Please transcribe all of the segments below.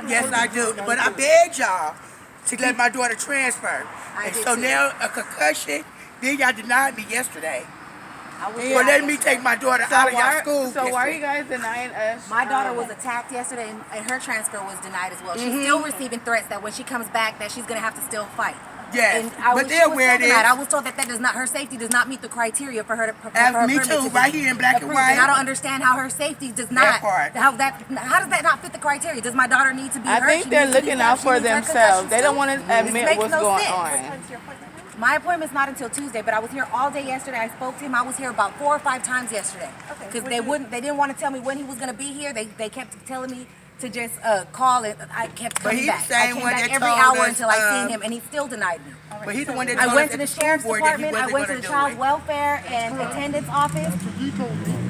Yes, I do. But I begged y'all to let my daughter transfer. And so now a concussion, then y'all denied me yesterday. For letting me take my daughter out of y'all school. So why are you guys denying us? My daughter was attacked yesterday and her transfer was denied as well. She's still receiving threats that when she comes back that she's going to have to still fight. Yes, but they're aware of it. I was told that her safety does not meet the criteria for her to me too, right here in black and white. And I don't understand how her safety does not. How does that not fit the criteria? Does my daughter need to be hurt? I think they're looking out for themselves. They don't want to admit what's going on. My appointment's not until Tuesday, but I was here all day yesterday. I spoke to him. I was here about 4 or 5 times yesterday because they didn't want to tell me when he was going to be here. They kept telling me to just call it. I kept coming back. I came back every hour until I seen him, and he still denied me. But he's the one that told I went to the sheriff's department. I went to the child welfare and attendance office,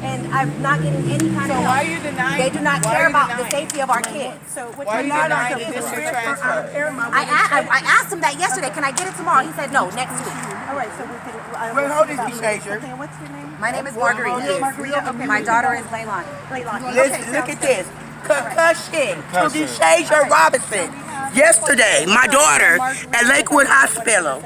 and I'm not getting any kind of help. So why are you denying? They do not care about the safety of our kids. So why are you denying the district transfer? I asked him that yesterday. Can I get it tomorrow? He said no, next week. All right, so we can. Wait, hold this, Desasia. Okay, what's your name? My name is Margarita. Margarita. Okay. My daughter is Leilani. Listen, look at this. Concussion to Desasia Robinson. Yesterday, my daughter at Lakewood Hospital.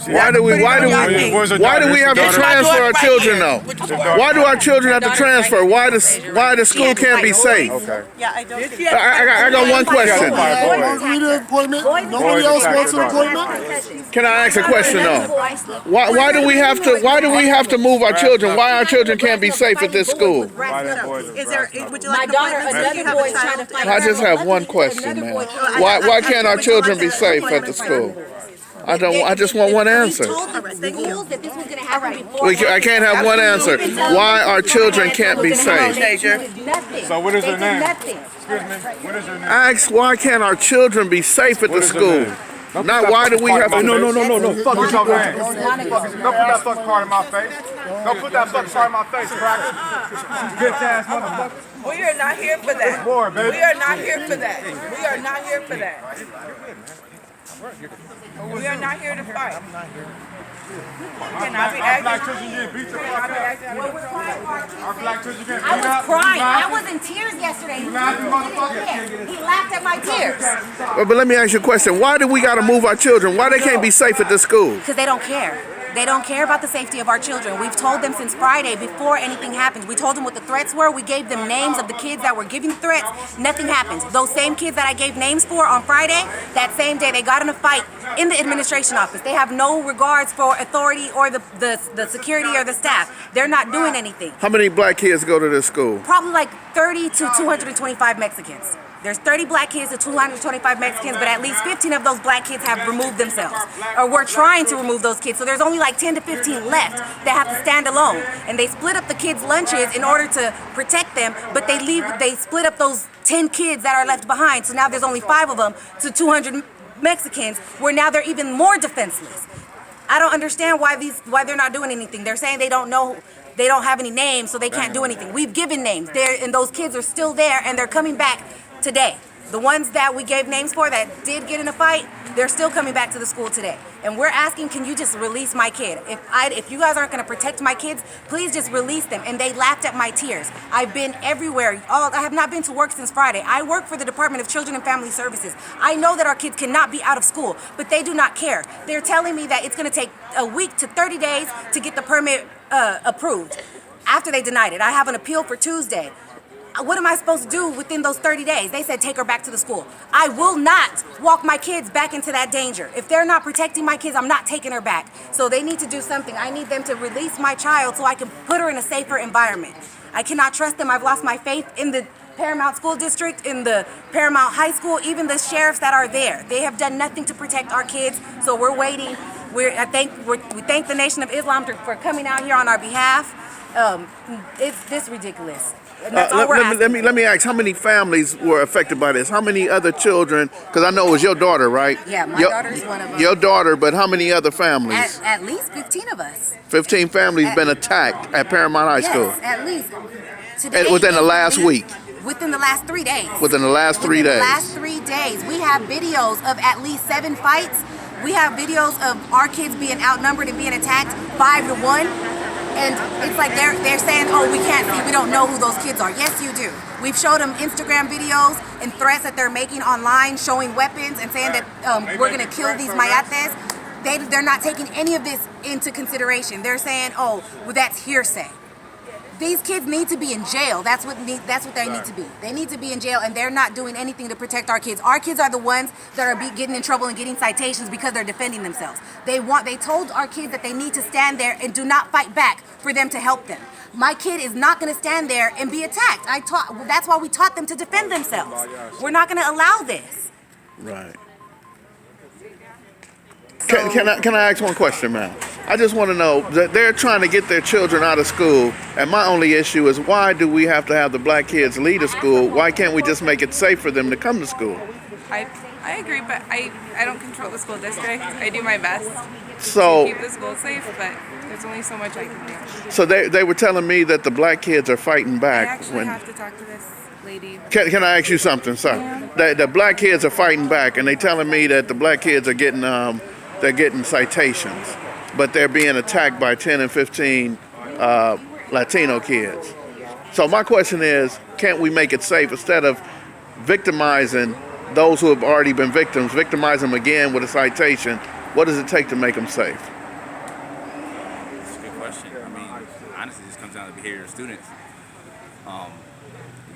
Why do we have to transfer our children though? Why do our children have to transfer? Why the school can't be safe? Yeah, I don't. I got one question. Nobody else wants an appointment? Can I ask a question though? Why do we have to move our children? Why our children can't be safe at this school? Is there? Would you like My daughter, another boy is trying to fight. I just have one question, man. Why can't our children be safe at the school? I just want one answer. I can't have one answer. Why our children can't be safe? So what is her name? Excuse me. What is her name? I ask why can't our children be safe at the school? Not why do we have to? No. Fuck your name. Don't put that fucking part in my face. Don't put that fucking part in my face, cracker. Bitch ass motherfucker. We are not here for that. Boy, baby. We are not here for that. We are not here for that. We are not here to fight. Can I be our black children getting beat the fuck up. Our black children getting beat up. I was crying. I was in tears yesterday. He laughed at my tears. But let me ask you a question. Why do we got to move our children? Why they can't be safe at the school? Because they don't care. They don't care about the safety of our children. We've told them since Friday before anything happened. We told them what the threats were. We gave them names of the kids that were giving the threats. Nothing happened. Those same kids that I gave names for on Friday, that same day they got in a fight in the administration office. They have no regards for authority or the security or the staff. They're not doing anything. How many black kids go to this school? Probably like 30 to 225 Mexicans. There's 30 black kids to 225 Mexicans, but at least 15 of those black kids have removed themselves, or we're trying to remove those kids. So there's only like 10 to 15 left that have to stand alone. And they split up the kids' lunches in order to protect them, but they split up those 10 kids that are left behind. So now there's only 5 of them to 200 Mexicans, where now they're even more defenseless. I don't understand why they're not doing anything. They're saying they don't know. They don't have any names, so they can't do anything. We've given names, and those kids are still there, and they're coming back today. The ones that we gave names for that did get in a fight, they're still coming back to the school today. And we're asking, can you just release my kid? If you guys aren't going to protect my kids, please just release them. And they laughed at my tears. I've been everywhere. I have not been to work since Friday. I work for the Department of Children and Family Services. I know that our kids cannot be out of school, but they do not care. They're telling me that it's going to take a week to 30 days to get the permit approved after they denied it. I have an appeal for Tuesday. What am I supposed to do within those 30 days? They said take her back to the school. I will not walk my kids back into that danger. If they're not protecting my kids, I'm not taking her back. So they need to do something. I need them to release my child so I can put her in a safer environment. I cannot trust them. I've lost my faith in the Paramount School District, in the Paramount High School, even the sheriffs that are there. They have done nothing to protect our kids, so we're waiting. We thank the Nation of Islam for coming out here on our behalf. It's this ridiculous. Let me ask, how many families were affected by this? How many other children? Because I know it was your daughter, right? Yeah, my daughter's one of them. Your daughter, but how many other families? At least 15 of us. 15 families been attacked at Paramount High School? Yes, at least. Today, within the last week? Within the last 3 days. Within the last 3 days? The last 3 days. We have videos of at least 7 fights. We have videos of our kids being outnumbered and being attacked 5 to 1. And it's like they're saying, oh, we can't see, we don't know who those kids are. Yes, you do. We've showed them Instagram videos and threats that they're making online, showing weapons and saying that we're gonna kill these mayates. They're not taking any of this into consideration. They're saying, oh, well, that's hearsay. These kids need to be in jail. That's what they need to be. They need to be in jail, and they're not doing anything to protect our kids. Our kids are the ones that are getting in trouble and getting citations because they're defending themselves. They told our kids that they need to stand there and do not fight back for them to help them. My kid is not going to stand there and be attacked. That's why we taught them to defend themselves. We're not going to allow this. Right. Can I ask one question, man? I just want to know that they're trying to get their children out of school, and my only issue is why do we have to have the black kids leave the school? Why can't we just make it safe for them to come to school? I agree, but I don't control the school district. I do my best to keep the school safe, but there's only so much I can do. So they were telling me that the black kids are fighting back. I actually have to talk to this lady. Can I ask you something, sir? Yeah. The black kids are fighting back, and they telling me that the black kids are getting they're getting citations, but they're being attacked by 10 and 15 Latino kids. So my question is, can't we make it safe instead of victimizing those who have already been victims, victimize them again with a citation? What does it take to make them safe? That's a good question. I mean, honestly, it just comes down to the behavior of students.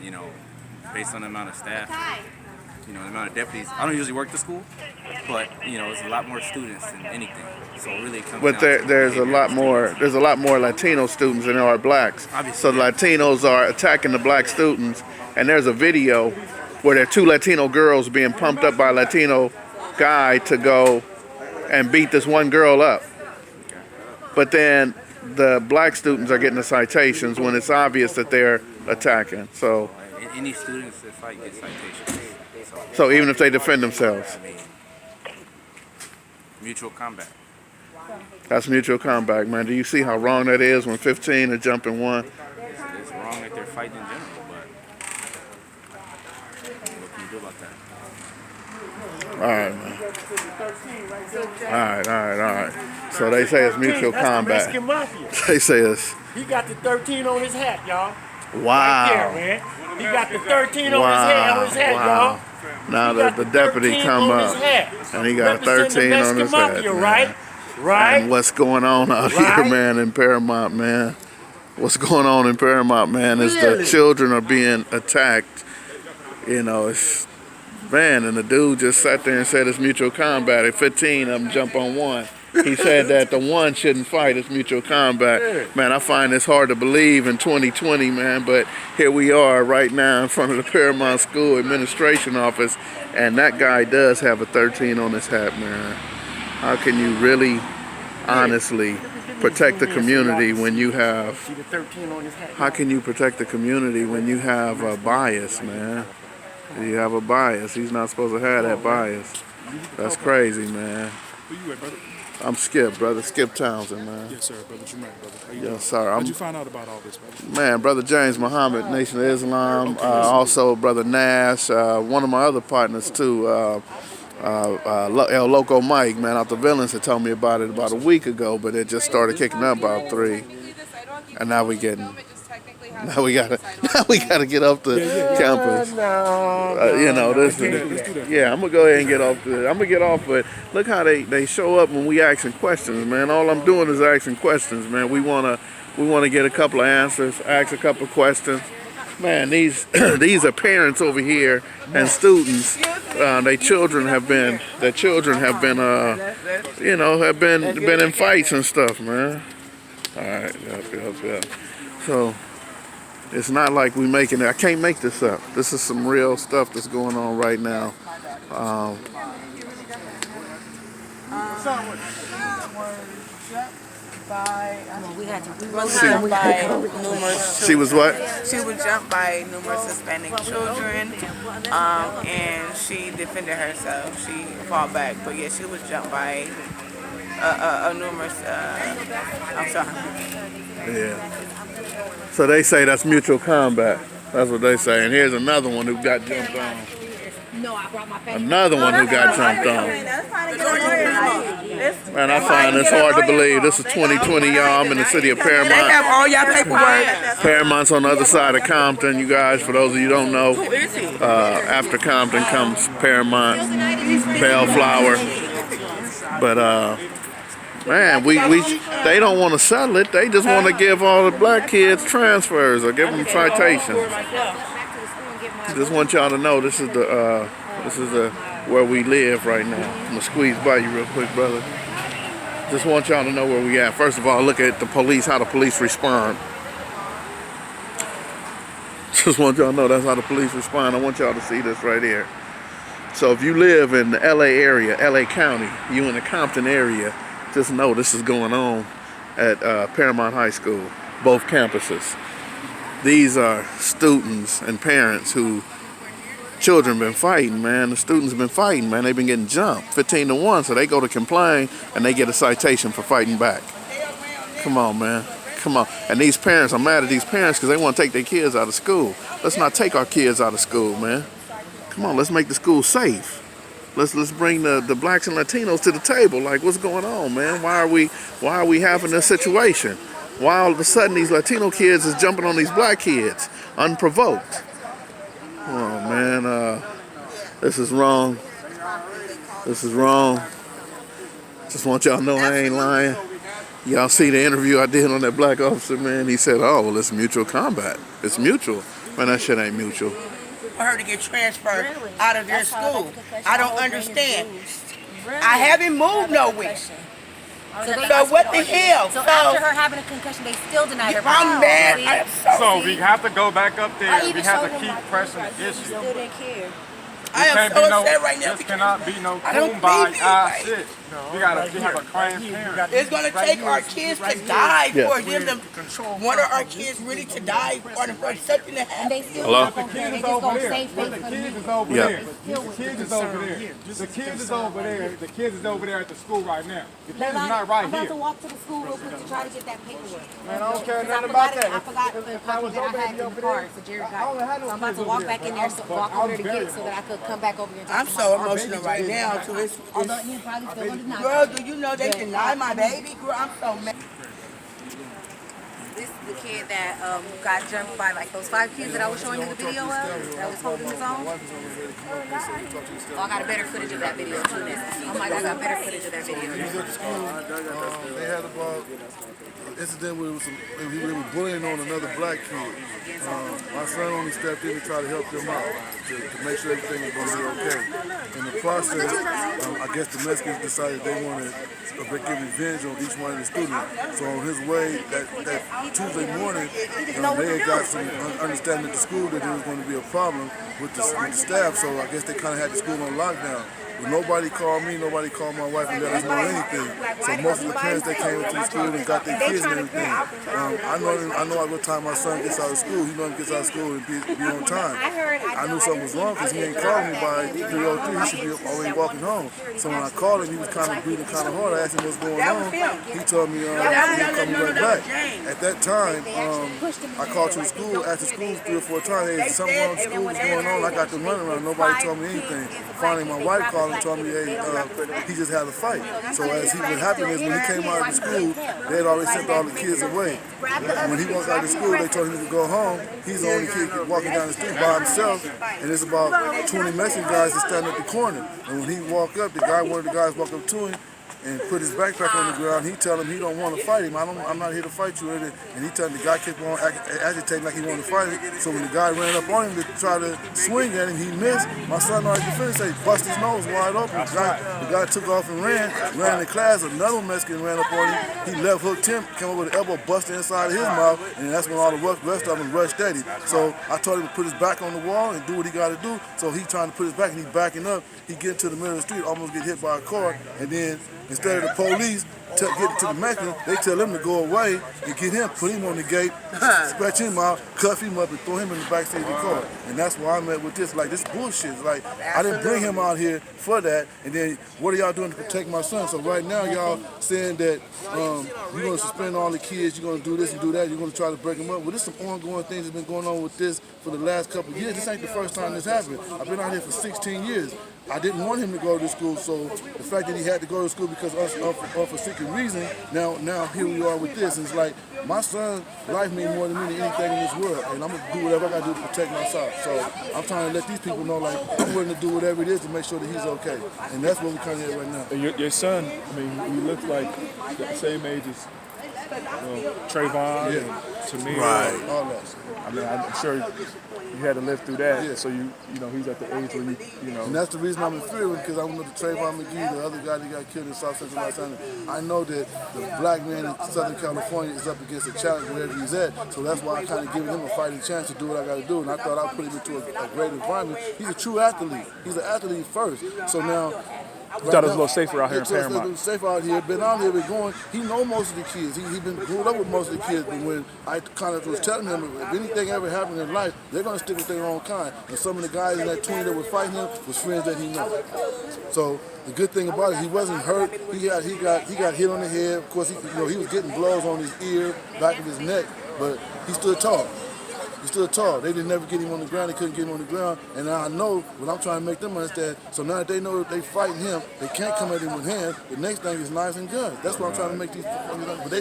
You know, based on the amount of staff, you know, the amount of deputies. I don't usually work the school, but you know, it's a lot more students than anything. So it really comes down to there's a lot more Latino students than there are blacks. Obviously, so the Latinos are attacking the black students, and there's a video where there are two Latino girls being pumped up by a Latino guy to go and beat this one girl up. But then the black students are getting the citations when it's obvious that they're attacking. So any students that fight get citations. So even if they defend themselves. I mean, mutual combat. That's mutual combat, man. Do you see how wrong that is when 15 are jumping one? It's wrong that they're fighting in general, but what can you do about that? All right, man. All right. So they say it's mutual combat. They say it's. He got the 13 on his hat, y'all. Wow. Right there, man. He got the 13 on his hat, y'all. Now the deputy come up and he got 13 on his head, man. Right. And what's going on out here, man, in Paramount, man? What's going on in Paramount, man, is the children are being attacked. You know, it's, man, and the dude just sat there and said it's mutual combat. At 15 of them jump on one. He said that the one shouldn't fight, it's mutual combat. Man, I find this hard to believe in 2020, man, but here we are right now in front of the Paramount School Administration Office, and that guy does have a 13 on his hat, man. How can you really, honestly, protect the community when you have, how can you protect the community when you have a bias, man? You have a bias. He's not supposed to have that bias. That's crazy, man. Where you at, brother? I'm Skipp, brother. Skipp Townsend, man. Yes, sir, brother. What you meant, brother? How you Yes, sir. How'd you find out about all this, brother? Man, brother James Muhammad, Nation of Islam. Also, brother Nash. One of my other partners too, El Loco Mike, man, out the Villains, had told me about it about a week ago, but it just started kicking up about 3, and now we getting. Now we gotta get off the campus. You know this. Yeah, I'm gonna go ahead and get off. I'm gonna get off, but look how they show up when we asking questions, man. All I'm doing is asking questions, man. We wanna get a couple of answers, ask a couple of questions. Man, these are parents over here and students. Their children have been in fights and stuff, man. All right, yep. So. It's not like we making it. I can't make this up. This is some real stuff that's going on right now. She was what? She was jumped by numerous Hispanic children, and she defended herself. She fought back, but yeah, she was jumped by numerous. I'm sorry. Yeah. So they say that's mutual combat. That's what they say. And here's another one who got jumped on. Another one who got jumped on. Man, I find this hard to believe. This is 2020, y'all. I'm in the city of They Paramount. have all y'all paperwork. Paramount's on the other side of Compton, you guys. For those of you who don't know, after Compton comes Paramount, Bellflower. But man, they don't want to settle it. They just want to give all the black kids transfers or give them citations. Just want y'all to know this is where we live right now. I'm gonna squeeze by you real quick, brother. Just want y'all to know where we at. First of all, look at the police, how the police respond. Just want y'all to know that's how the police respond. I want y'all to see this right here. So if you live in the LA area, LA County, you in the Compton area, just know this is going on at Paramount High School, both campuses. These are students and parents who children been fighting, man. The students been fighting, man. They've been getting jumped 15-1, so they go to complain and they get a citation for fighting back. Come on, man. Come on. And these parents, I'm mad at these parents because they want to take their kids out of school. Let's not take our kids out of school, man. Come on, let's make the school safe. Let's bring the blacks and Latinos to the table. Like, what's going on, man? Why are we having this situation? Why all of a sudden these Latino kids is jumping on these black kids unprovoked? Oh man, this is wrong. This is wrong. Just want y'all to know I ain't lying. Y'all see the interview I did on that black officer, man? He said, oh, well, it's mutual combat. It's mutual. Man, that shit ain't mutual. For her to get transferred out of their school. I don't understand. I haven't moved nowhere. So what the hell? So after her having a concussion, they still denied her. I'm mad. So we have to go back up there. We have to keep pressing the issue. Still didn't care. I am so upset right now. This cannot be no I don't kumbaya think shit. We gotta have a transparent. it's gonna take our kids to die for them to one of our kids really to die for something to happen. They still Hello? The kids is over there. The kids is over there. The kids is over there. The kids is over there. The kids is over there at the school right now. The kids is not right I'm about to here. walk to the school real quick to try to get that paperwork. Man, I don't care Because nothing about that. I forgot the copy that I had in the car, so Jared got it. So I'm about to walk back in there, walk over there to get it so that I could come back over here and talk I'm to so emotional right now to this. Although you probably still gonna deny Girl, do you know they denied my baby? Girl, I'm so mad. This is the kid that got jumped by like those 5 kids that I was showing you the video of that was holding his own. Oh, I got a better footage of that video too. Oh my God, I got better footage of that video. They had about an incident where they were bullying on another black kid. My son only stepped in to try to help them out, to make sure everything was going to be okay. In the process, I guess the Mexicans decided they wanted to get revenge on each one of the students. So on his way, that Tuesday morning, they had got some understanding at the school that there was going to be a problem with the staff, so I guess they kind of had the school on lockdown. But nobody called me, nobody called my wife and let us know anything. So most of the parents that came into the school and got their kids and everything. I know at what time my son gets out of school. He knows he gets out of school and be on time. I knew something was wrong because he ain't called me by 3:03. He should be already walking home. So when I called him, he was kind of breathing kind of hard. I asked him what's going on. He told me he'll come right back. At that time, I called to the school, asked the school 3 or 4 times, hey, something wrong with the school, what's going on? I got them running around. Nobody told me anything. Finally, my wife called and told me, hey, he just had a fight. So what happened is when he came out of the school, they had already sent all the kids away. When he walked out of school, they told him to go home. He's the only kid walking down the street by himself, and there's about 20 Mexican guys that stand at the corner. And when he walked up, one of the guys walked up to him and put his backpack on the ground. He tell him he don't want to fight him. I'm not here to fight you. And he tell him the guy kept on agitating like he wanted to fight him. So when the guy ran up on him to try to swing at him, he missed. My son already defended, he busted his nose wide open. The guy took off and ran in class. Another Mexican ran up on him. He left hooked him, came over with an elbow, busted inside of his mouth, and that's when all the rest of them rushed at him. So I told him to put his back on the wall and do what he got to do. So he trying to put his back, and he backing up. He get to the middle of the street, almost get hit by a car, and then Instead of the police getting to the Mexican, they tell him to go away and get him, put him on the gate, scratch him out, cuff him up, and throw him in the backseat of the car. And that's why I'm at with this. Like, this bullshit. It's like, I didn't bring him out here for that. And then, what are y'all doing to protect my son? So right now, y'all saying that you're going to suspend all the kids, you're going to do this and do that, you're going to try to break them up. Well, there's some ongoing things that's been going on with this for the last couple of years. This ain't the first time this happened. I've been out here for 16 years. I didn't want him to go to school, so the fact that he had to go to school because of a secret reason, now here we are with this. And it's like, my son's life means more to me than anything in this world, and I'm going to do whatever I got to do to protect myself. So I'm trying to let these people know, like, I'm willing to do whatever it is to make sure that he's okay. And that's what we're kind of at right now. And your son, I mean, he looks like the same age as Trayvon, and to me, right? All that. I mean, I'm sure you had to live through that. Yeah. So you know, he's at the age where you know. And that's the reason I'm in fear because I know that Trayvon McGee, the other guy that got killed in South Central Los Angeles, I know that the black man in Southern California is up against a challenge wherever he's at. So that's why I kind of giving him a fighting chance to do what I got to do. And I thought I'd put him into a great environment. He's a true athlete. He's an athlete first. So now. You thought it was a little safer out here in Paramount. It was safer out here. Been out here, been going. He know most of the kids. He been grew up with most of the kids. But when I kind of was telling him if anything ever happened in life, they're gonna stick with their own kind. And some of the guys in that 20 that were fighting him was friends that he knew. So the good thing about it, he wasn't hurt. He got hit on the head. Of course, he was getting blows on his ear, back of his neck, but he stood tall. He stood tall. They didn't never get him on the ground. They couldn't get him on the ground. And now I know what I'm trying to make them understand. So now that they know that they fighting him, they can't come at him with hands. The next thing is knives and guns. That's what I'm trying to make these. But they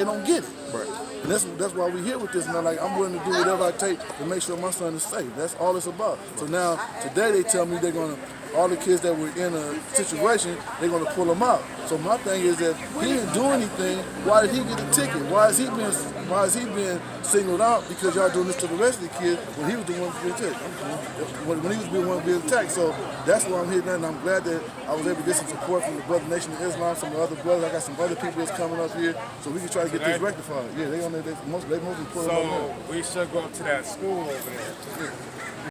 don't get it. Right. And that's why we're here with this. And like, I'm willing to do whatever I take to make sure my son is safe. That's all it's about. So now today they tell me they're gonna. All the kids that were in a situation, they're going to pull them out. So my thing is that he didn't do anything. Why did he get the ticket? Why is he being singled out because y'all doing this to the rest of the kids when he was the one being attacked? When he was the one being attacked. So that's why I'm here now, and I'm glad that I was able to get some support from the Brother Nation of Islam, some other brothers. I got some other people that's coming up here, so we can try to get this rectified. Yeah, they mostly pull them up. So we should go to that school over there.